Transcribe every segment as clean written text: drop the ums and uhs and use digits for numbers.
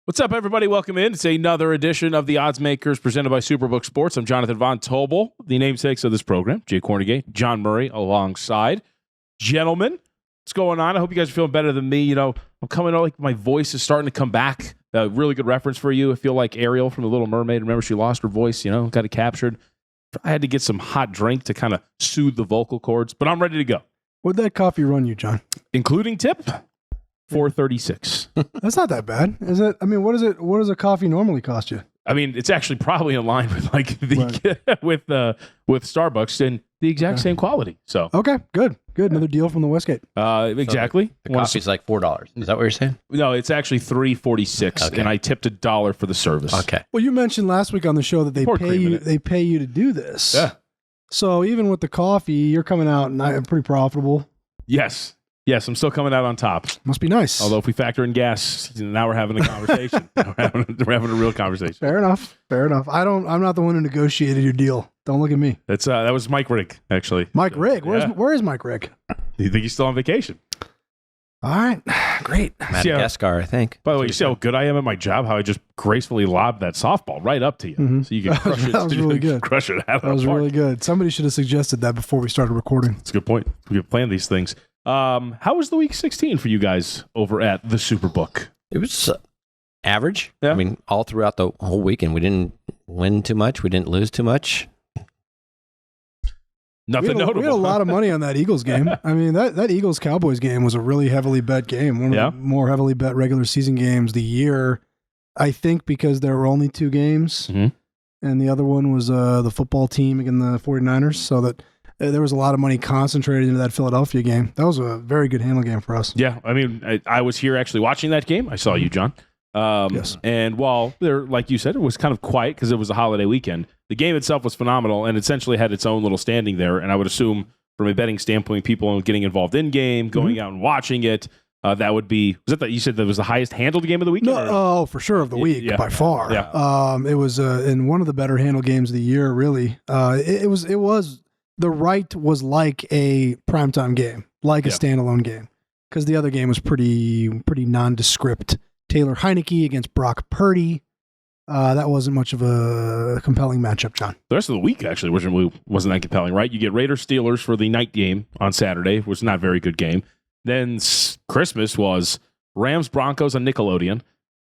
What's up, everybody? Welcome in. It's another edition of the Oddsmakers presented by SuperBook Sports. I'm Jonathan Von Tobel, the namesakes of this program. Jay Kornegay, John Murray alongside. Gentlemen, what's going on? I hope you guys are feeling better than me. You know, I'm coming out like my voice is starting to come back. A really good reference for you. I feel like Ariel from The Little Mermaid. Remember, she lost her voice, got it captured. I had to get some hot drink to kind of soothe the vocal cords, but I'm ready to go. What'd that coffee run you, John? Including tip? $4.36. That's not that bad, is it? I mean, what does a coffee normally cost you? I mean, it's actually probably in line with like with Starbucks and the exact same quality. So okay, good. Another deal from the Westgate. Exactly. So the coffee's like $4. Is that what you're saying? No, it's actually $3.46, and I tipped $1 for the service. Okay. Well, you mentioned last week on the show that they pay you to do this. Yeah. So even with the coffee, you're coming out pretty profitable. Yes, I'm still coming out on top. Must be nice. Although if we factor in gas, now we're having a conversation. we're having a real conversation. Fair enough. I'm not the one who negotiated your deal. Don't look at me. That was Mike Rigg, actually. Mike Rigg. Where is Mike Rigg? Do you think he's still on vacation? All right. Great. Madagascar, I think. By the way, you see how good I am at my job? How I just gracefully lobbed that softball right up to you. Mm-hmm. So you can crush it. That was really good. Crush it out of the park. That was really good. Somebody should have suggested that before we started recording. That's a good point. We could plan these things. How was the week 16 for you guys over at the SuperBook? It was average. Yeah. I mean, all throughout the whole weekend, we didn't win too much. We didn't lose too much. Nothing notable. We had a lot of money on that Eagles game. I mean, that Eagles-Cowboys game was a really heavily bet game. One of the more heavily bet regular season games of the year, I think, because there were only 2 games. Mm-hmm. And the other one was the football team against the 49ers, so that there was a lot of money concentrated into that Philadelphia game. That was a very good handle game for us. Yeah, I mean, I was here actually watching that game. I saw you, John. Yes. And while there, like you said, it was kind of quiet because it was a holiday weekend, the game itself was phenomenal and essentially had its own little standing there. And I would assume from a betting standpoint, people getting involved in game, going out and watching it, that would be, you said that was the highest handled game of the weekend? No, for sure of the week, by far. Yeah. It was in one of the better handle games of the year, really. It was the right was like a primetime game, like a standalone game, because the other game was pretty nondescript. Taylor Heineke against Brock Purdy. That wasn't much of a compelling matchup, John. The rest of the week actually wasn't that compelling, right? You get Raiders Steelers for the night game on Saturday, which was not a very good game. Then Christmas was Rams Broncos on Nickelodeon,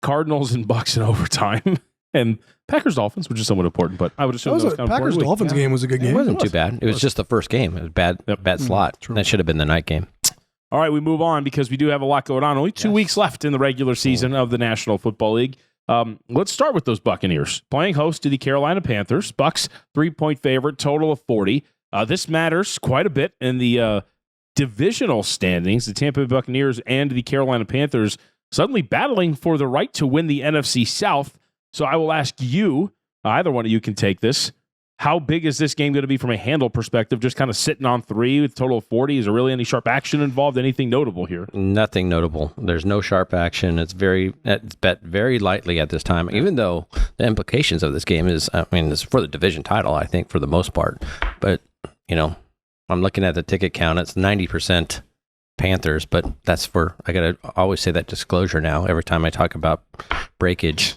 Cardinals and Bucks in overtime, and Packers Dolphins, which is somewhat important, but I would assume that was kind of Packers Dolphins game was a good game. It wasn't too bad. It was just the first game. It was bad slot. That should have been the night game. All right, we move on because we do have a lot going on. Only 2 weeks left in the regular season of the National Football League. Let's start with those Buccaneers. Playing host to the Carolina Panthers. Bucks, 3-point favorite, total of 40. This matters quite a bit in the divisional standings. The Tampa Bay Buccaneers and the Carolina Panthers suddenly battling for the right to win the NFC South. So I will ask you, either one of you can take this. How big is this game going to be from a handle perspective? Just kind of sitting on 3 with a total of 40. Is there really any sharp action involved? Anything notable here? Nothing notable. There's no sharp action. It's bet very lightly at this time, even though the implications of this game it's for the division title, I think, for the most part. But, I'm looking at the ticket count. It's 90% Panthers, but that's I got to always say that disclosure now. Every time I talk about breakage,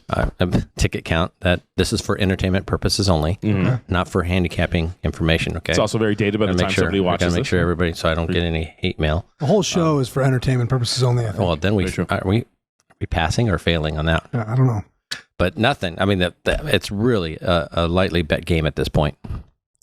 ticket count, that this is for entertainment purposes only, not for handicapping information. Okay, it's also very dated by the time somebody watches. I got to make sure everybody, so I don't get any hate mail. The whole show is for entertainment purposes only. I think. Well, then are we passing or failing on that? I don't know, but nothing. I mean, it's really a lightly bet game at this point.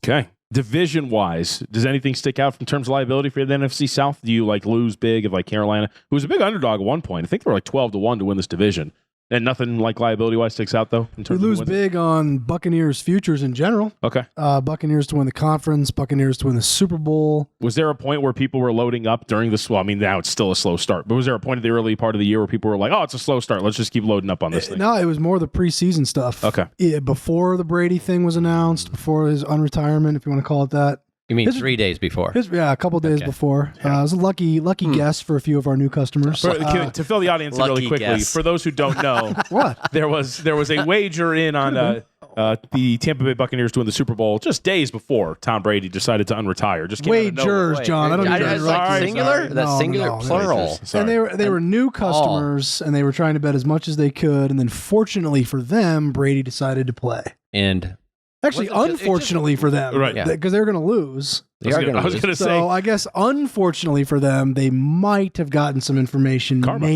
Okay. Division-wise, does anything stick out in terms of liability for the NFC South? Do you lose big of Carolina, who was a big underdog at one point? I think they were 12-1 to win this division. And nothing liability-wise sticks out, though? In terms we lose big on Buccaneers futures in general. Okay. Buccaneers to win the conference, Buccaneers to win the Super Bowl. Was there a point where people were loading up during this? Well, I mean, now it's still a slow start. But was there a point in the early part of the year where people were like, oh, it's a slow start. Let's just keep loading up on this thing? No, it was more the preseason stuff. Okay. Yeah, before the Brady thing was announced, before his unretirement, if you want to call it that. You mean 3 days before? A couple days before. It was a lucky guess for a few of our new customers. To fill the audience in really quickly, for those who don't know, what there was a wager in on The Tampa Bay Buccaneers doing the Super Bowl just days before Tom Brady decided to unretire. Just wagers, John. I don't even like singular. That's singular, plural. And they were new customers, and they were trying to bet as much as they could. And then, fortunately for them, Brady decided to play. And actually, unfortunately for them, right? Because they're going to lose. I was going to say. So I guess, unfortunately for them, they might have gotten some information. Karma.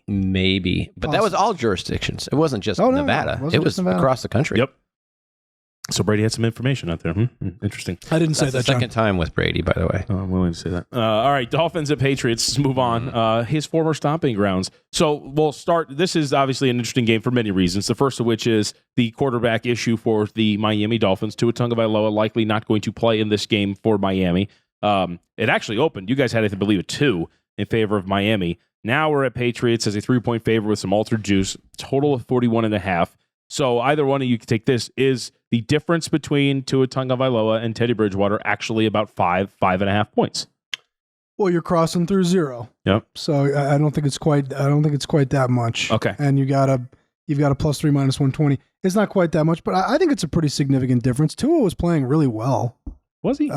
Maybe, but that was all jurisdictions. It wasn't just Nevada. It was across the country. Yep. So Brady had some information out there. Interesting. I didn't say That's that. the second time with Brady, by the way. Oh, I'm willing to say that. All right, Dolphins at Patriots. Let's move on. His former stomping grounds. So we'll start. This is obviously an interesting game for many reasons. The first of which is the quarterback issue for the Miami Dolphins. Tua Tagovailoa likely not going to play in this game for Miami. It actually opened. You guys had, I believe, a 2 in favor of Miami. Now we're at Patriots as a 3-point favorite with some altered juice. Total of 41.5. So either one of you can take this. Is the difference between Tua Tagovailoa and Teddy Bridgewater actually about 5.5 points? Well, you're crossing through 0. Yep. So I don't think it's quite. I don't think it's quite that much. Okay. And you've got a +3 -120. It's not quite that much, but I think it's a pretty significant difference. Tua was playing really well. Was he?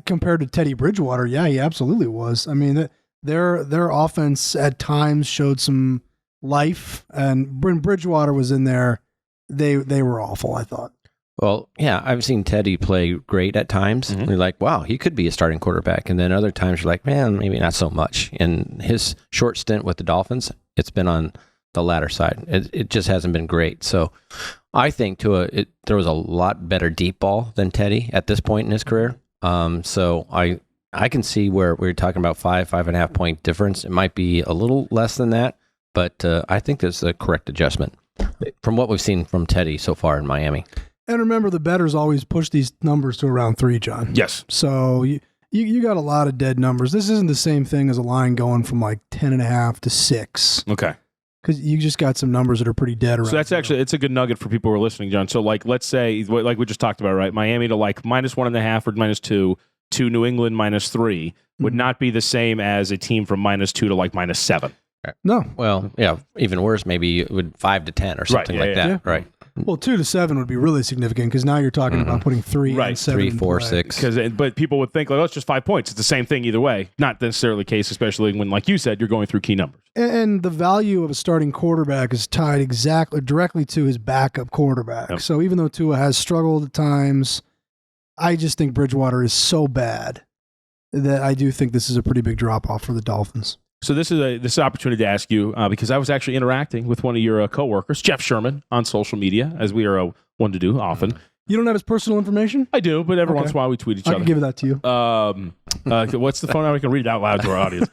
Compared to Teddy Bridgewater, yeah, he absolutely was. I mean, their offense at times showed some life, and when Bridgewater was in there, they were awful, I thought. Well, yeah, I've seen Teddy play great at times. And you're like, wow, he could be a starting quarterback. And then other times you're like, man, maybe not so much. In his short stint with the Dolphins, it's been on the latter side. It just hasn't been great. So I think there was a lot better deep ball than Teddy at this point in his career. So I can see where we're talking about 5.5 point difference. It might be a little less than that, but I think that's a correct adjustment from what we've seen from Teddy so far in Miami. And remember, the bettors always push these numbers to around 3, John. Yes. So you got a lot of dead numbers. This isn't the same thing as a line going from like 10.5 to 6. Okay. Because you just got some numbers that are pretty dead around. So that's actually, it's a good nugget for people who are listening, John. So like, let's say, like we just talked about, right? Miami to like -1.5 or -2 to New England -3 would not be the same as a team from -2 to like -7. No. Well, yeah, even worse, maybe it would 5 to 10 or something like that. Yeah. Right. Well, 2 to 7 would be really significant because now you're talking about putting 3 and 7 3, in 4, play. 6. But people would think, like, oh, it's just 5 points. It's the same thing either way. Not necessarily the case, especially when, like you said, you're going through key numbers. And the value of a starting quarterback is tied directly to his backup quarterback. Yep. So even though Tua has struggled at times, I just think Bridgewater is so bad that I do think this is a pretty big drop-off for the Dolphins. So this is an opportunity to ask you, because I was actually interacting with one of your coworkers, Jeff Sherman, on social media, as we are one to do often. You don't have his personal information? I do, but every once in a while we tweet each other. I can give that to you. What's the phone number? I can read it out loud to our audience.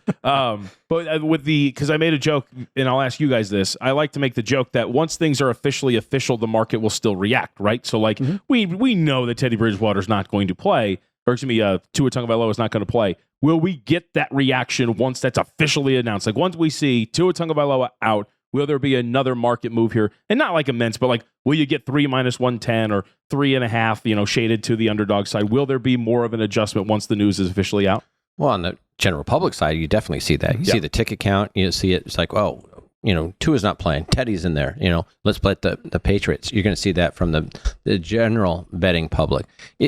But because I made a joke, and I'll ask you guys this. I like to make the joke that once things are officially official, the market will still react, right? So like we know that Teddy Bridgewater's not going to play, or excuse me, Tua Tagovailoa is not going to play. Will we get that reaction once that's officially announced? Like once we see Tua Tagovailoa out, will there be another market move here? And not like immense, but like, will you get 3 -110 or 3.5, shaded to the underdog side? Will there be more of an adjustment once the news is officially out? Well, on the general public side, you definitely see that. You see the ticket count. You see it. It's like, oh, Tua's not playing. Teddy's in there. Let's play the Patriots. You're going to see that from the general betting public.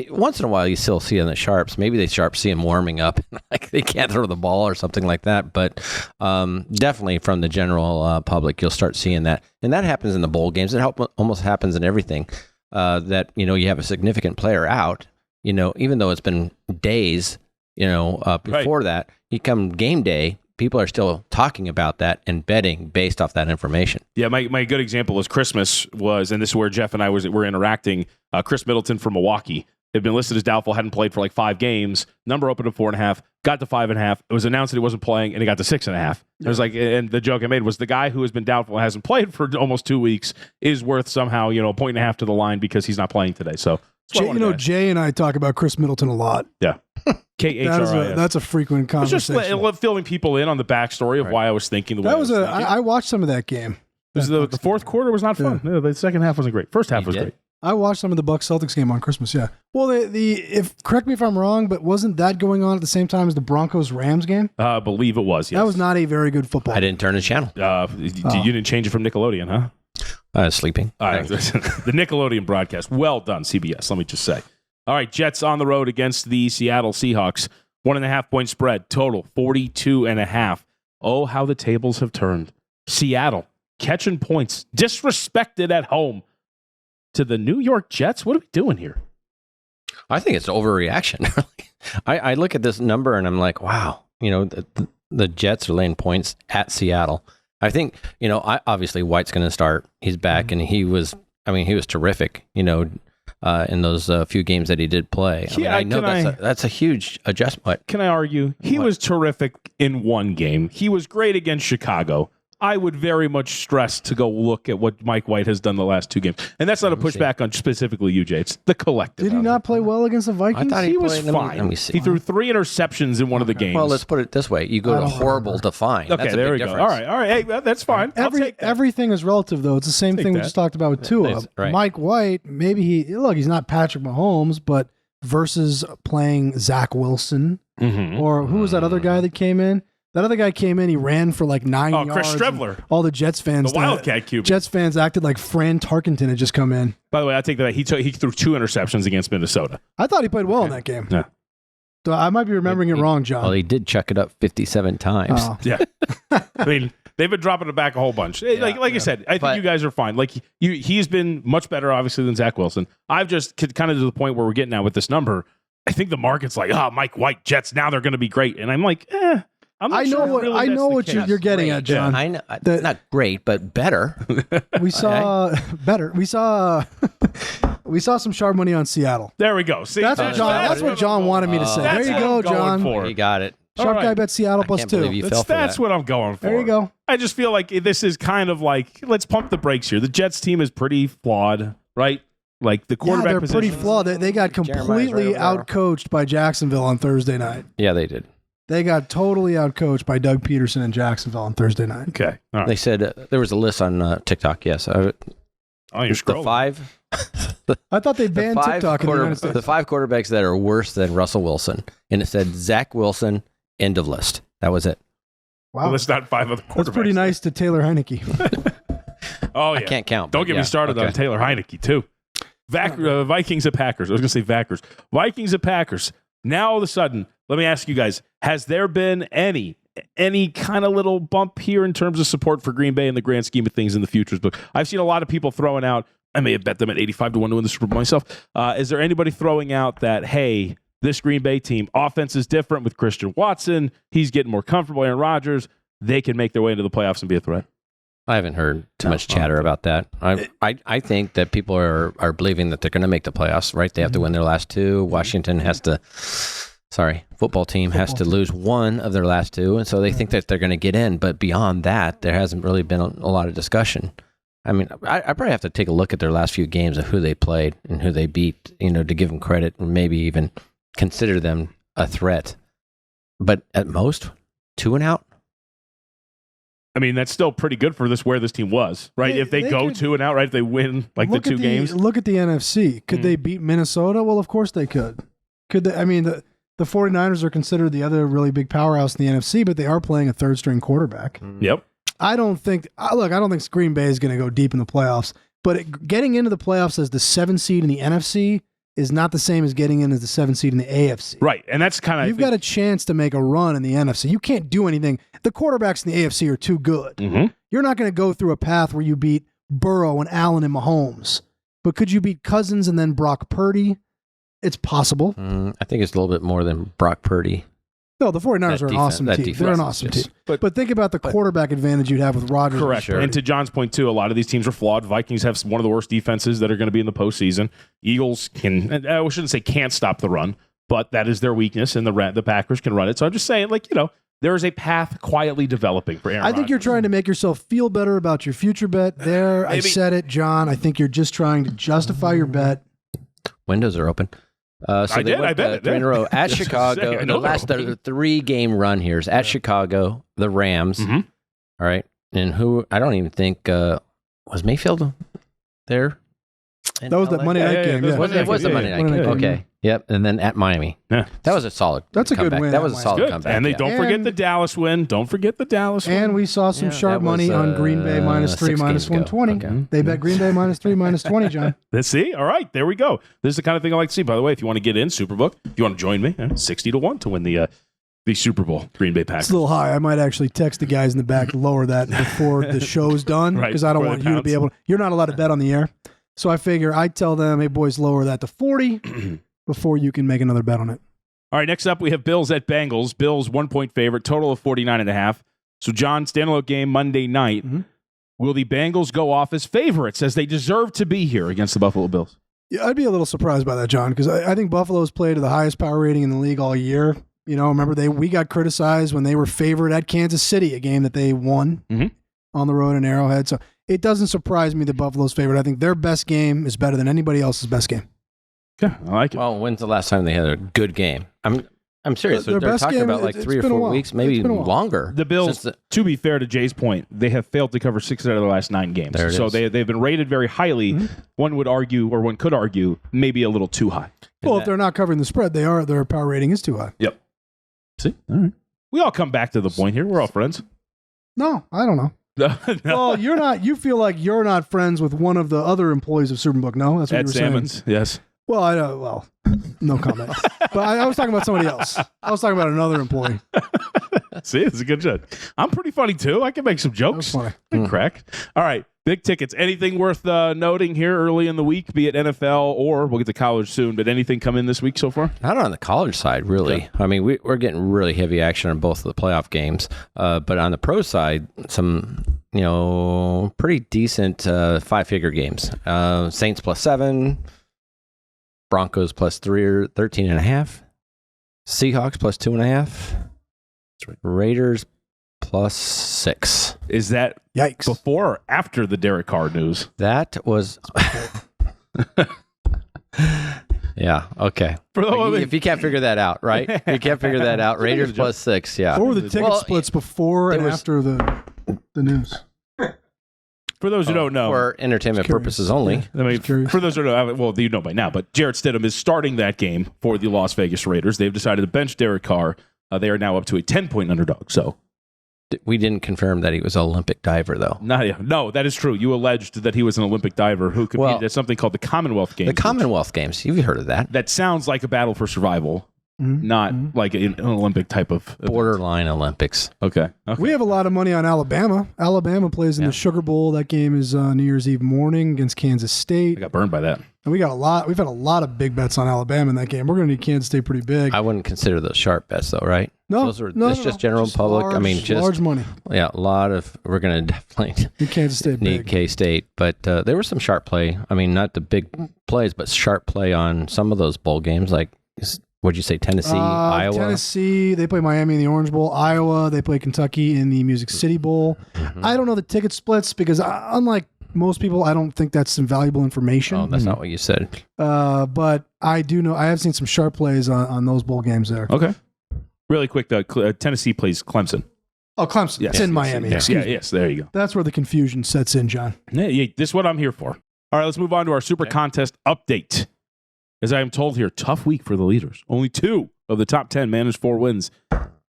Once in a while, you still see on the sharps. Maybe the sharps see them warming up, like they can't throw the ball or something like that. But definitely from the general public, you'll start seeing that, and that happens in the bowl games. It almost happens in everything. That you have a significant player out. Even though it's been days, before that, you come game day. People are still talking about that and betting based off that information. Yeah, my good example is Christmas was, and this is where Jeff and I were interacting. Chris Middleton from Milwaukee had been listed as doubtful, hadn't played for like 5 games. Number opened at 4.5, got to 5.5. It was announced that he wasn't playing, and it got to 6.5. Yeah. It was like, and the joke I made was the guy who has been doubtful and hasn't played for almost 2 weeks is worth somehow 1.5 to the line because he's not playing today. So Jay and I talk about Chris Middleton a lot. Yeah. KHRIS. That's a frequent conversation. Just filling people in on the backstory of why I was thinking the way I was thinking. I watched some of that game. The fourth quarter was not fun. No, the second half wasn't great. First half was great. I watched some of the Bucks Celtics game on Christmas. Yeah. Well, correct me if I'm wrong, but wasn't that going on at the same time as the Broncos Rams game? I believe it was. Yes. That was not a very good football. I didn't turn the channel. You didn't change it from Nickelodeon, huh? I was sleeping. All right. The Nickelodeon broadcast. Well done, CBS. Let me just say. All right, Jets on the road against the Seattle Seahawks. 1.5 point spread. Total 42.5. Oh, how the tables have turned. Seattle catching points. Disrespected at home to the New York Jets. What are we doing here? I think it's overreaction. I look at this number and I'm like, wow, the Jets are laying points at Seattle. I think, obviously White's going to start. He's back, and he was terrific, in those few games that he did play. I know that's a huge adjustment. Can I argue? He was terrific in one game. He was great against Chicago. I would very much stress to go look at what Mike White has done the last two games. And that's not a pushback on specifically you, Jay. It's the collective. Did he not play well against the Vikings? I thought he was fine. Let me see. He threw 3 interceptions in one of the games. Well, let's put it this way. You go to horrible to fine. Okay, that's a there big we go. difference. All right. Hey, that's fine. Everything is relative, though. It's the same thing we just talked about with Tua. Right. Mike White, maybe he's not Patrick Mahomes, but versus playing Zach Wilson, or who was that other guy that came in? That other guy came in, he ran for like 9 yards. Oh, Chris Strebler. All the Jets fans. The Wildcat QB. Jets fans acted like Fran Tarkenton had just come in. By the way, I take that. He threw 2 interceptions against Minnesota. I thought he played well in that game. Yeah. So I might be remembering it wrong, John. Well, he did chuck it up 57 times. Oh. Yeah. I mean, they've been dropping it back a whole bunch. Like I said, I think you guys are fine. Like he's been much better, obviously, than Zach Wilson. I've just kind of to the point where we're getting at with this number. I think the market's like, Mike White, Jets, now they're going to be great. And I'm like, I know what you're getting at, John. I know, not great, but better. We saw better. We saw some sharp money on Seattle. There we go. See, that's what John wanted me to say. There you go, John. You got it. Sharp guy bet Seattle plus 2. That's what I'm going for. There you go. I just feel like this is kind of like, let's pump the brakes here. The Jets team is pretty flawed, right? Like the quarterback they're pretty flawed. They got completely outcoached by Jacksonville on Thursday night. Yeah, they did. They got totally outcoached by Doug Peterson in Jacksonville on Thursday night. Okay. All right. They said there was a list on TikTok. Yes. You're scrolling. The 5. I thought they banned TikTok in the United States. The 5 quarterbacks that are worse than Russell Wilson. And it said Zach Wilson, end of list. That was it. Wow. Well, that's not 5 other quarterbacks. That's pretty nice to Taylor Heineke. Oh, yeah. I can't count. Don't get me started on Taylor Heineke, too. Vikings at Packers. I was going to say Packers. Vikings at Packers. Now, all of a sudden, let me ask you guys, has there been any kind of little bump here in terms of support for Green Bay in the grand scheme of things in the futures book? I've seen a lot of people throwing out, I may have bet them at 85 to 1 to win the Super Bowl myself. Is there anybody throwing out that, hey, this Green Bay team, offense is different with Christian Watson, he's getting more comfortable, Aaron Rodgers, they can make their way into the playoffs and be a threat? I haven't heard too much chatter about that. I think that people are believing that they're going to make the playoffs, right? They have to win their last 2. Washington has to, football team has to lose 1 of their last 2. And so they think that they're going to get in. But beyond that, there hasn't really been a lot of discussion. I mean, I probably have to take a look at their last few games of who they played and who they beat, to give them credit and maybe even consider them a threat. But at most, 2 and out. I mean, that's still pretty good for where this team was, right? If they go 2 and out, right? If they win the 2 games. Look at the NFC. Could they beat Minnesota? Well, of course they could. Could they? I mean, the 49ers are considered the other really big powerhouse in the NFC, but they are playing a 3rd-string quarterback. Yep. I don't think Green Bay is going to go deep in the playoffs, but getting into the playoffs as the 7 seed in the NFC is not the same as getting in as the 7 seed in the AFC. Right, and that's kind of... You've got a chance to make a run in the NFC. You can't do anything. The quarterbacks in the AFC are too good. Mm-hmm. You're not going to go through a path where you beat Burrow and Allen and Mahomes. But could you beat Cousins and then Brock Purdy? It's possible. I think it's a little bit more than Brock Purdy. No, the 49ers are an awesome team. They're an awesome team. But think about the quarterback advantage you'd have with Rodgers. Correct. And to John's point, too, a lot of these teams are flawed. Vikings have one of the worst defenses that are going to be in the postseason. Eagles can, I shouldn't say can't stop the run, but that is their weakness, and the Packers can run it. So I'm just saying, there is a path quietly developing for Aaron Rodgers. I think you're trying to make yourself feel better about your future bet there. Maybe. I said it, John. I think you're just trying to justify your bet. Windows are open. So I bet 3 in a row at Chicago. The last 3-game run here is at Chicago, the Rams. Mm-hmm. All right. And I don't even think, was Mayfield there? in That was LA? that Monday night game. It was the Monday night game. game. Okay. Yep. And then at Miami. Yeah. That was a solid That's a good comeback. win That at was a Miami. solid Good. comeback. And they yeah. don't forget the Dallas win. Don't forget the Dallas win. And we saw some Yeah, sharp that was, money on Green Bay -3, 6 games ago. -120. Okay. They bet Green Bay -3, -20, John. Let's see. All right, there we go. This is the kind of thing I like to see. By the way, if you want to get in SuperBook, if you want to join me, 60-1 to win the Super Bowl, Green Bay Packers. It's a little high. I might actually text the guys in the back to lower that before the show's done Right, because I don't before want the you to be pounds. able. You're not allowed to bet on the air, so I figure I tell them, "Hey boys, lower that to 40 before you can make another bet on it." All right, next up we have Bills at Bengals. Bills 1-point favorite, total of 49.5. So John, standalone game Monday night. Mm-hmm. Will the Bengals go off as favorites as they deserve to be here against the Buffalo Bills? Yeah, I'd be a little surprised by that, John, because I think Buffalo's played to the highest power rating in the league all year. You know, remember we got criticized when they were favored at Kansas City, a game that they won on the road in Arrowhead. So it doesn't surprise me that Buffalo's favorite. I think their best game is better than anybody else's best game. Yeah, I like it. Well, when's the last time they had a good game? I'm serious. Their They're best talking game, about like it's 3 or been a 4 while. weeks, maybe It's been a while. longer. The Bills, Since to be fair to Jay's point, they have failed to cover 6 out of the last 9 games. There it so is. they've been rated very highly. One would argue, or one could argue, maybe a little too high. Well, if they're not covering the spread, their power rating is too high. Yep. See? All right. We all come back to the point here. We're all friends. No, I don't know. No. Well, you're not. You feel like you're not friends with one of the other employees of SuperBook. No, that's what Ed you were Salmons, saying. yes. Well, I know. Well, no comment. But I was talking about somebody else. I was talking about another employee. See, it's a good joke. I'm pretty funny too. I can make some jokes. That was funny. Good crack. All right, big tickets. Anything worth noting here early in the week, be it NFL or we'll get to college soon, but anything come in this week so far? Not on the college side, really. Okay. I mean, we're getting really heavy action on both of the playoff games. But on the pro side, some, pretty decent 5-figure games. Saints +7, Broncos +13.5, Seahawks +2.5, Raiders +6. Is that Yikes. before or after the Derek Carr news? That was... Yeah, okay. If you can't figure that out, right? If you can't figure that out, Raiders +6, yeah. What were the ticket splits before and after the news? For those who don't know, For entertainment Curious. purposes only. Yeah. I mean, Curious. for those who don't know, well, you know by now, but Jarrett Stidham is starting that game for the Las Vegas Raiders. They've decided to bench Derek Carr. They are now up to a 10-point underdog. So, We didn't confirm that he was an Olympic diver, though. no, that is true. You alleged that he was an Olympic diver who competed at something called the Commonwealth Games. The Commonwealth Games. You've heard of that. That sounds like a battle for survival, not like an Olympic type of event. Borderline Olympics. Okay. We have a lot of money on Alabama. Alabama plays in the Sugar Bowl. That game is New Year's Eve morning against Kansas State. I got burned by that. And we've had a lot of big bets on Alabama in that game. We're going to need Kansas State pretty big. I wouldn't consider those sharp bets, though, right? No, Those are no, just general public. Large, I mean, just large money. Yeah, a lot of. We're going to definitely Need Kansas State need big. K-State, but there was some sharp play. I mean, not the big plays, but sharp play on some of those bowl games. Like, what'd you say, Tennessee, Iowa? Tennessee, they play Miami in the Orange Bowl. Iowa, they play Kentucky in the Music City Bowl. I don't know the ticket splits because unlike most people, I don't think that's some valuable information. Oh, that's not what you said. But I do know I have seen some sharp plays on those bowl games there. Okay. Really quick, Tennessee plays Clemson. Oh, Clemson. Yes, it's in yes, Miami. yes, Excuse me. yes, there you go. That's where the confusion sets in, John. Yeah, this is what I'm here for. All right, let's move on to our Super Contest update. As I am told here, tough week for the leaders. Only 2 of the top 10 managed 4 wins.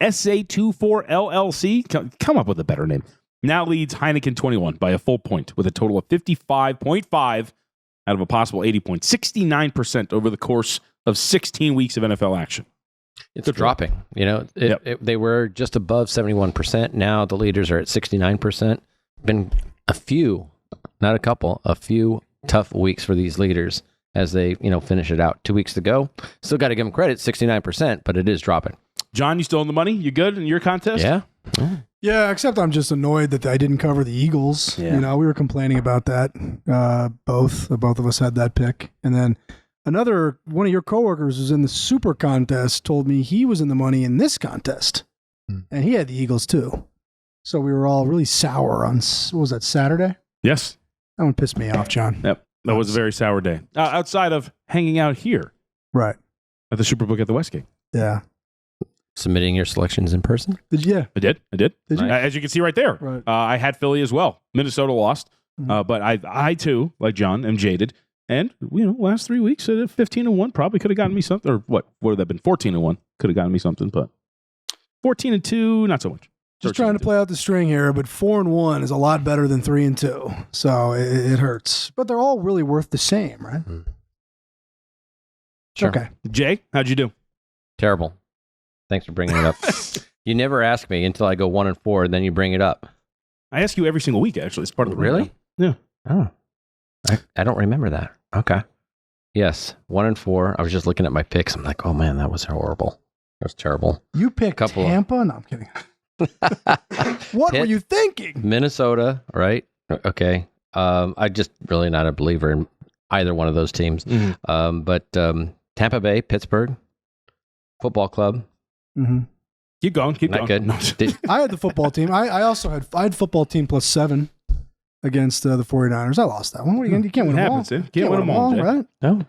SA24 LLC, come up with a better name, now leads Heineken 21 by a full point with a total of 55.5 out of a possible 80 points, 69% over the course of 16 weeks of NFL action. It's dropping. They were just above 71%. Now the leaders are at 69%. Been a few, not a couple, a few tough weeks for these leaders as they, finish it out. 2 weeks to go. Still got to give them credit, 69%, but it is dropping. John, you still in the money? You good in your contest? Yeah. Yeah, except I'm just annoyed that I didn't cover the Eagles. Yeah. We were complaining about that. Both of us had that pick. And then one of your coworkers who's in the Super Contest told me he was in the money in this contest. And he had the Eagles too. So we were all really sour on, what was that, Saturday? Yes. That one pissed me off, John. Yep. That was a very sour day. Outside of hanging out here Right. at the SuperBook at the Westgate. Yeah. Submitting your selections in person? Yeah. I did. Did you? As you can see right there, Right. I had Philly as well. Minnesota lost, but I too, like John, am jaded. And, last 3 weeks at 15-1 probably could have gotten me something. Or what would that have been? 14-1 could have gotten me something, but 14-2, not so much. Just trying to play out the string here, but 4-1 is a lot better than 3-2. So it hurts. But they're all really worth the same, right? Sure. Okay. Jay, how'd you do? Terrible. Thanks for bringing it up. You never ask me until I go 1-4, and then you bring it up. I ask you every single week, actually. It's part of the Really? rundown. Yeah. Oh, I don't remember that. Okay. Yes, 1-4. I was just looking at my picks. I'm like, oh man, that was horrible. That was terrible. You picked Tampa? No, I'm kidding. What were you thinking? Minnesota, right? Okay. I just really not a believer in either one of those teams. Mm-hmm. But Tampa Bay, Pittsburgh, Football Club. Mm-hmm. Keep going. Not good. I had the football team. I also had football team +7 against the 49ers. I lost that one. What are you going to do? You can't win them all. Can't win them all, Jay. Right? No.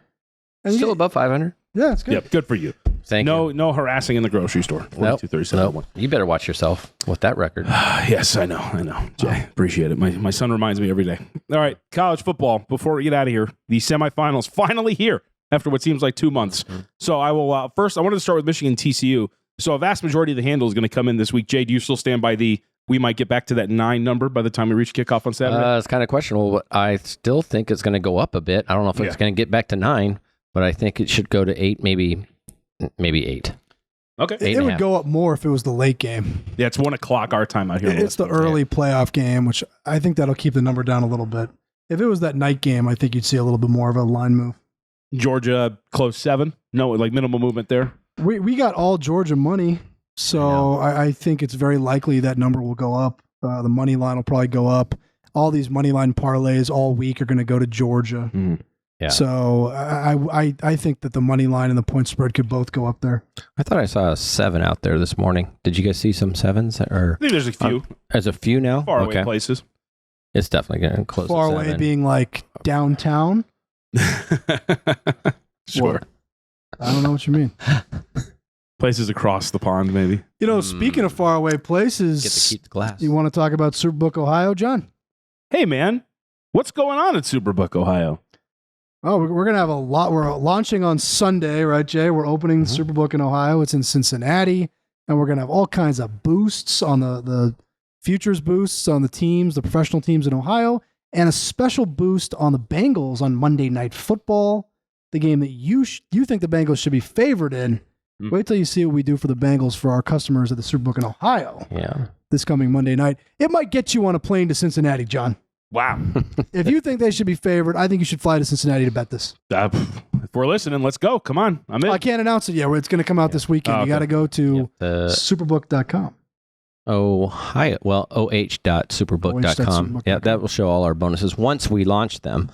And Still above 500. Yeah, it's good. Yep, good for you. Thank you. No harassing in the grocery store. Nope. 42-37. You better watch yourself with that record. Yes, I know. Jay, appreciate it. My son reminds me every day. All right, college football. Before we get out of here, the semifinals finally here after what seems like 2 months. So I will first. I wanted to start with Michigan TCU. So a vast majority of the handle is going to come in this week. Jay, do you still stand by we might get back to that 9 number by the time we reach kickoff on Saturday? It's kind of questionable, but I still think it's going to go up a bit. I don't know if it's going to get back to 9, but I think it should go to 8, maybe 8. Okay. It would go up more if it was the late game. Yeah, it's 1 o'clock our time out here. It's the early playoff game, which I think that'll keep the number down a little bit. If it was that night game, I think you'd see a little bit more of a line move. Georgia close 7. No, like minimal movement there. We got all Georgia money, so I think it's very likely that number will go up. The money line will probably go up. All these money line parlays all week are going to go to Georgia. Mm-hmm. Yeah. So I think that the money line and the point spread could both go up there. I thought I saw a 7 out there this morning. Did you guys see some 7s? Or I think there's a few. There's a few now? Far away places. It's definitely going to close Far to away 7. being like downtown. Sure. What? I don't know what you mean. Places across the pond, maybe. Speaking of faraway places, Get to keep the glass. you want to talk about SuperBook Ohio, John? Hey, man, what's going on at SuperBook Ohio? Oh, we're going to have a lot. We're launching on Sunday, right, Jay? We're opening SuperBook in Ohio. It's in Cincinnati, and we're going to have all kinds of boosts on the futures boosts on the teams, the professional teams in Ohio, and a special boost on the Bengals on Monday Night Football, the game that you think the Bengals should be favored in. Wait till you see what we do for the Bengals for our customers at the SuperBook in Ohio. Yeah. This coming Monday night. It might get you on a plane to Cincinnati, John. Wow. If you think they should be favored, I think you should fly to Cincinnati to bet this. If we're listening, let's go. Come on. I'm in. I can't announce it yet. It's going to come out this weekend. You got to go to superbook.com. Ohio, well, oh.superbook.com. Yeah, that will show all our bonuses once we launch them.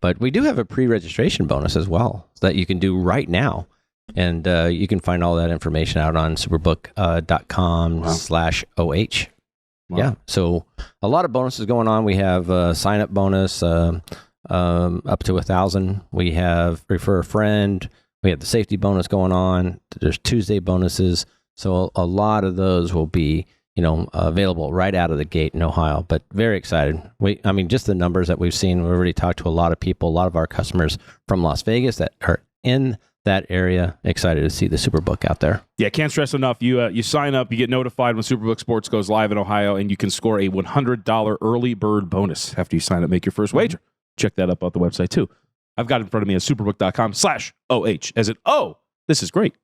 But we do have a pre-registration bonus as well that you can do right now. And you can find all that information out on superbook.com/OH. Wow. Yeah, so a lot of bonuses going on. We have a sign-up bonus up to 1,000. We have refer a friend. We have the safety bonus going on. There's Tuesday bonuses. So a lot of those will be, available right out of the gate in Ohio. But very excited. Just the numbers that we've seen. We've already talked to a lot of people, a lot of our customers from Las Vegas that are in that area. Excited to see the SuperBook out there. Yeah, can't stress enough. You sign up, you get notified when SuperBook Sports goes live in Ohio, and you can score a $100 early bird bonus after you sign up, make your first wager. Check that up on the website too. I've got it in front of me at superbook.com/OH. As in, this is great.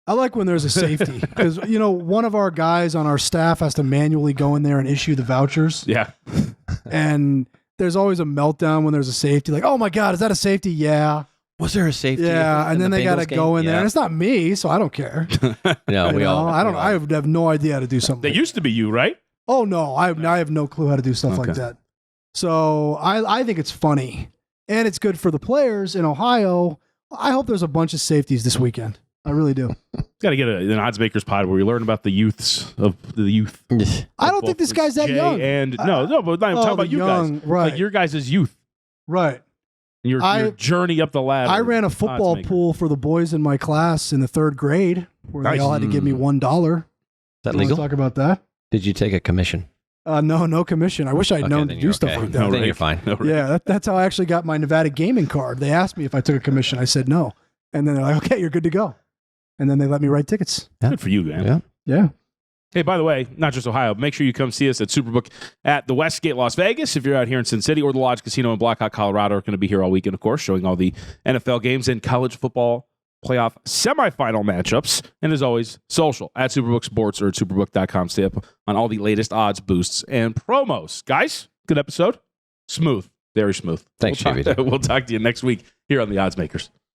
I like when there's a safety because, one of our guys on our staff has to manually go in there and issue the vouchers. Yeah. And there's always a meltdown when there's a safety. Like, oh my God, is that a safety? Yeah. Was there a safety? Yeah, and then they got to go in there, and it's not me, so I don't care. No, I would have no idea how to do something. They used to be you, right? Oh no, I have no clue how to do stuff like that. So I think it's funny, and it's good for the players in Ohio. I hope there's a bunch of safeties this weekend. I really do. Got to get an Oddsmakers pod where we learn about the youths of the youth. I don't think this guy's that young. And but I'm talking about you guys, right? Like your guys' youth, right? Your journey up the ladder. I ran a football pool for the boys in my class in the 3rd grade where they all had to give me $1. Is that legal? Talk about that. Did you take a commission? No commission. I wish I'd known to do stuff like that. Then you're fine. Yeah, that's how I actually got my Nevada gaming card. They asked me if I took a commission. I said no. And then they're like, okay, you're good to go. And then they let me write tickets. Good for you, man. Yeah. Hey, by the way, not just Ohio, make sure you come see us at SuperBook at the Westgate Las Vegas if you're out here in Sin City, or the Lodge Casino in Blackhawk, Colorado. Are going to be here all weekend, of course, showing all the NFL games and college football playoff semifinal matchups. And as always, social at SuperBook Sports or at superbook.com. Stay up on all the latest odds, boosts, and promos. Guys, good episode. Smooth. Very smooth. Thanks, JVD. We'll talk to you next week here on the Oddsmakers.